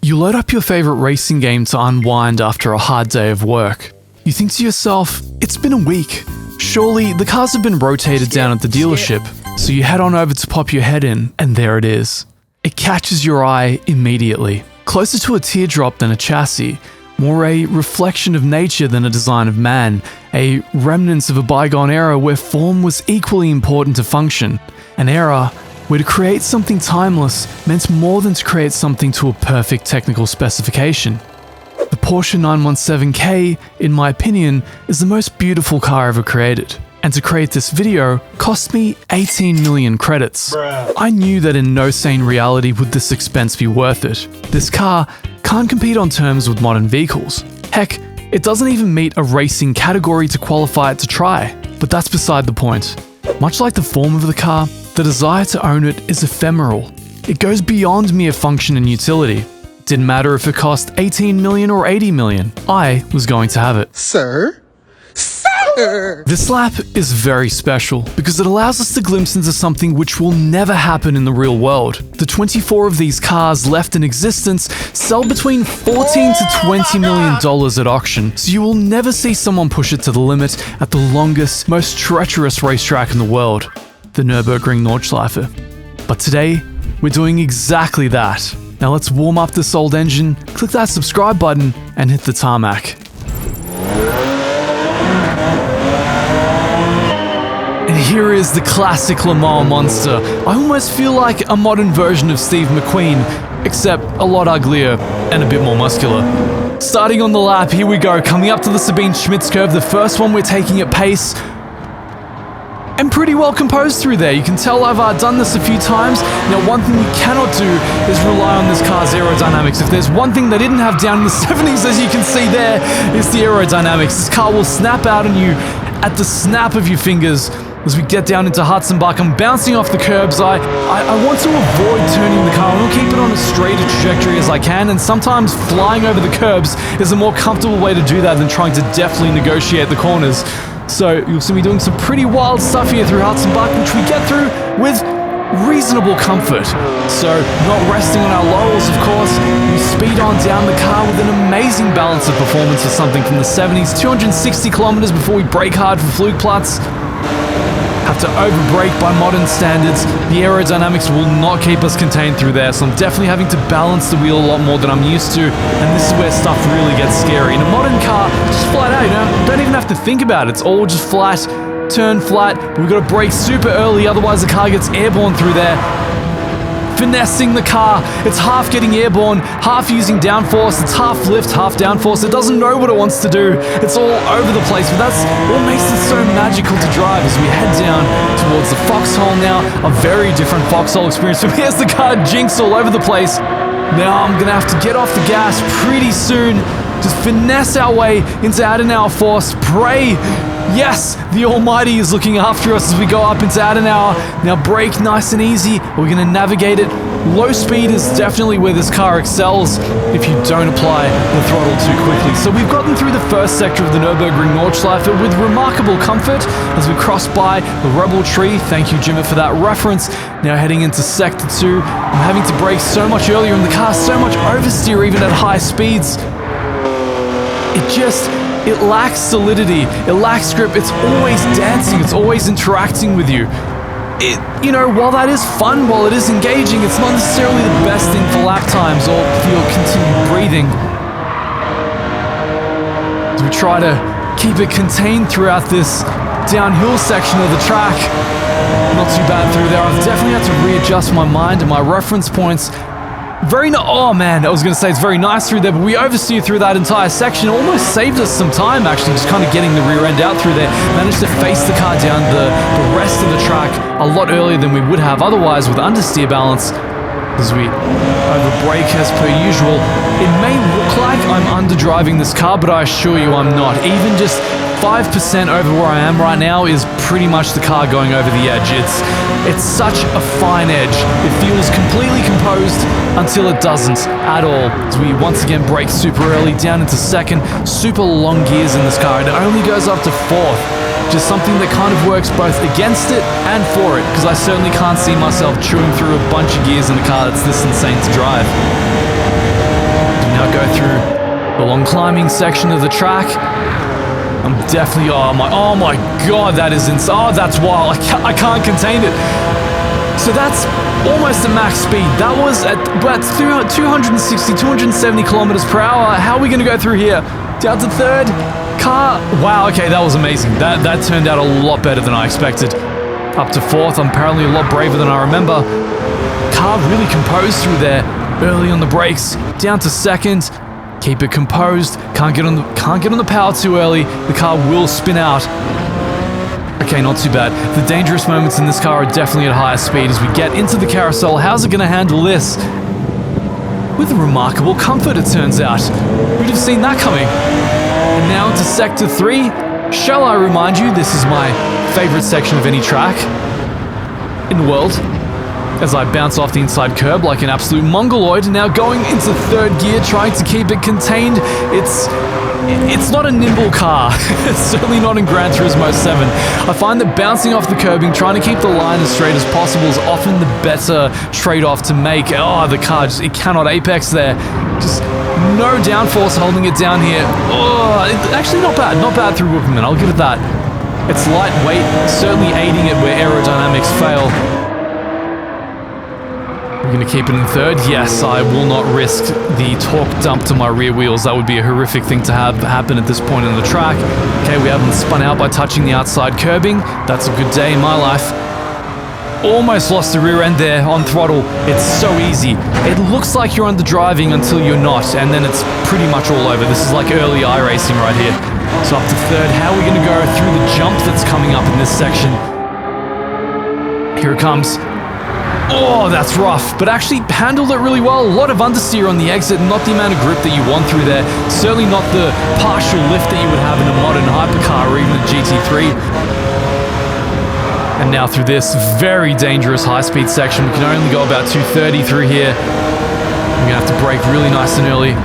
You load up your favorite racing game to unwind after a hard day of work. You think to yourself, it's been a week. Surely the cars have been rotated down at the dealership. So you head on over to pop your head in, and there it is. It catches your eye immediately. Closer to a teardrop than a chassis, more a reflection of nature than a design of man, a remnants of a bygone era where form was equally important to function. An era where to create something timeless meant more than to create something to a perfect technical specification. The Porsche 917K, in my opinion, is the most beautiful car ever created. And to create this video cost me 18 million credits. I knew that in no sane reality would this expense be worth it. This car can't compete on terms with modern vehicles. Heck, it doesn't even meet a racing category to qualify it to try. But that's beside the point. Much like the form of the car, the desire to own it is ephemeral. It goes beyond mere function and utility. It didn't matter if it cost 18 million or 80 million. I was going to have it. Sir? This lap is very special because it allows us to glimpse into something which will never happen in the real world. The 24 of these cars left in existence sell between $14 to $20 million at auction, so you will never see someone push it to the limit at the longest, most treacherous racetrack in the world, the Nurburgring Nordschleife. But today, we're doing exactly that. Now let's warm up this old engine, click that subscribe button, and hit the tarmac. And here is the classic Le Mans monster. I almost feel like a modern version of Steve McQueen, except a lot uglier and a bit more muscular. Starting on the lap, here we go, coming up to the Sabine Schmitz curve, the first one we're taking at pace. And pretty well composed through there. You can tell I've done this a few times. Now, one thing you cannot do is rely on this car's aerodynamics. If there's one thing they didn't have down in the 70s, as you can see there, is the aerodynamics. This car will snap out on you at the snap of your fingers. As we get down into Heusinkveld, I'm bouncing off the curbs. I want to avoid turning the car. I want to keep it on as straight a trajectory as I can, and sometimes flying over the curbs is a more comfortable way to do that than trying to deftly negotiate the corners. So you'll see me doing some pretty wild stuff here through Heusinkveld, which we get through with reasonable comfort. So not resting on our laurels, of course, we speed on down the car with an amazing balance of performance for something from the 70s, 260 kilometers before we brake hard for Flugplatz. Have to over-brake by modern standards. The aerodynamics will not keep us contained through there, so I'm definitely having to balance the wheel a lot more than I'm used to, and this is where stuff really gets scary. In a modern car, just flat out, you don't even have to think about it. It's all just flat, turn flat. We've got to brake super early, otherwise the car gets airborne through there. Finessing the car. It's half getting airborne, half using downforce. It's half lift, half downforce. It doesn't know what it wants to do. It's all over the place, but that's what makes it so magical to drive as we head down towards the foxhole now. A very different foxhole experience. So here's the car jinx all over the place. Now I'm gonna have to get off the gas pretty soon. Just finesse our way into Adenauer Force. Pray. Yes, the Almighty is looking after us as we go up into Adenauer. Now brake nice and easy. We're going to navigate it. Low speed is definitely where this car excels if you don't apply the throttle too quickly. So we've gotten through the first sector of the Nurburgring Nordschleife with remarkable comfort as we cross by the Rebel Tree. Thank you, Jimmy, for that reference. Now heading into Sector 2. I'm having to brake so much earlier in the car, so much oversteer even at high speeds. It lacks solidity, it lacks grip, it's always dancing, it's always interacting with you. While that is fun, while it is engaging, it's not necessarily the best thing for lap times or for your continued breathing. As we try to keep it contained throughout this downhill section of the track. Not too bad through there. I've definitely had to readjust my mind and my reference points. Oh man, I was going to say it's very nice through there, but we oversteered through that entire section. It almost saved us some time, actually, just kind of getting the rear end out through there. Managed to face the car down the rest of the track a lot earlier than we would have otherwise with understeer balance. As we over-brake as per usual. It may look like I'm underdriving this car, but I assure you I'm not. Even just 5% over where I am right now is pretty much the car going over the edge. It's such a fine edge. It feels completely composed until it doesn't at all. As we once again brake super early down into second, super long gears in this car. It only goes up to fourth. Just something that kind of works both against it and for it, because I certainly can't see myself chewing through a bunch of gears in a car that's this insane to drive. now go through the long climbing section of the track. I'm definitely, oh my god, that is insane. Oh, that's wild. I can't contain it. So that's almost at max speed. That was at about 260, 270 kilometers per hour. How are we going to go through here? Down to third. Car. Wow, okay, that was amazing. That turned out a lot better than I expected. Up to fourth. I'm apparently a lot braver than I remember. Car really composed through there. Early on the brakes. Down to second. Keep it composed. Can't get on the power too early. The car will spin out. Okay, not too bad. The dangerous moments in this car are definitely at higher speed as we get into the carousel. How's it going to handle this? With remarkable comfort, it turns out. We'd have seen that coming. And now into Sector 3. Shall I remind you, this is my favorite section of any track in the world. As I bounce off the inside curb like an absolute mongoloid. Now going into third gear, trying to keep it contained. It's not a nimble car. It's certainly not in Gran Turismo 7. I find that bouncing off the curbing, trying to keep the line as straight as possible is often the better trade-off to make. Oh, the car, it cannot apex there. Just no downforce holding it down here. Oh, actually not bad. Not bad through Whippleman, I'll give it that. It's lightweight, certainly aiding it where aerodynamics fail. We're going to keep it in third. Yes, I will not risk the torque dump to my rear wheels. That would be a horrific thing to have happen at this point in the track. Okay, we haven't spun out by touching the outside curbing. That's a good day in my life. Almost lost the rear end there on throttle. It's so easy. It looks like you're under driving until you're not, and then it's pretty much all over. This is like early iRacing right here. So up to third. How are we going to go through the jump that's coming up in this section? Here it comes. Oh, that's rough, but actually handled it really well. A lot of understeer on the exit, not the amount of grip that you want through there. Certainly not the partial lift that you would have in a modern hypercar or even a GT3. And now through this very dangerous high-speed section, we can only go about 230 through here. We're gonna have to brake really nice and early.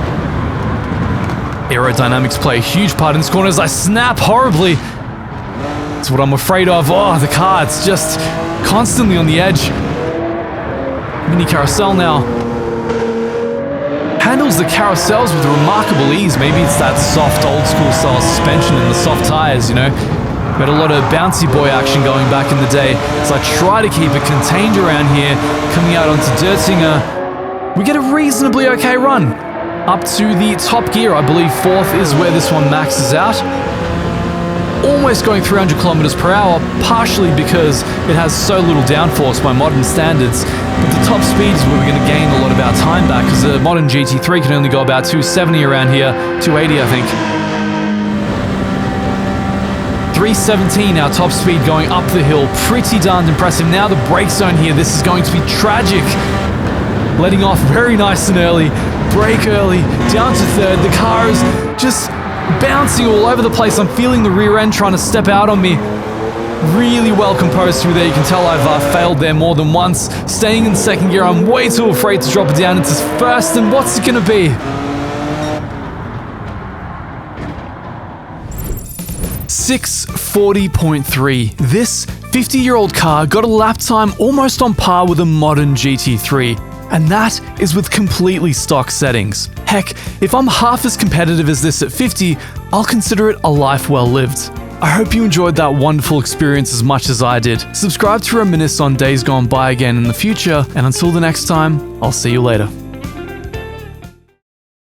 Aerodynamics play a huge part in this corner as I snap horribly. That's what I'm afraid of. Oh, the car, it's just constantly on the edge. Mini carousel now. Handles the carousels with remarkable ease. Maybe it's that soft old school style suspension and the soft tires, you know. We had a lot of bouncy boy action going back in the day. So I try to keep it contained around here. Coming out onto Dirtinger, we get a reasonably okay run. Up to the top gear, I believe fourth is where this one maxes out. Almost going 300 kilometers per hour, partially because it has so little downforce by modern standards. But the top speed is where we're going to gain a lot of our time back, because the modern GT3 can only go about 270 around here, 280 I think. 317, our top speed going up the hill, pretty darn impressive. Now the brake zone here, this is going to be tragic. Letting off very nice and early, brake early, down to third. The car is just bouncing all over the place. I'm feeling the rear end trying to step out on me. Really well composed through there. You can tell I've failed there more than once. Staying in second gear, I'm way too afraid to drop it down into first, and what's it gonna be? 640.3. This 50-year-old car got a lap time almost on par with a modern GT3. And that is with completely stock settings. Heck, if I'm half as competitive as this at 50, I'll consider it a life well lived. I hope you enjoyed that wonderful experience as much as I did. Subscribe to reminisce on days gone by again in the future, and until the next time, I'll see you later.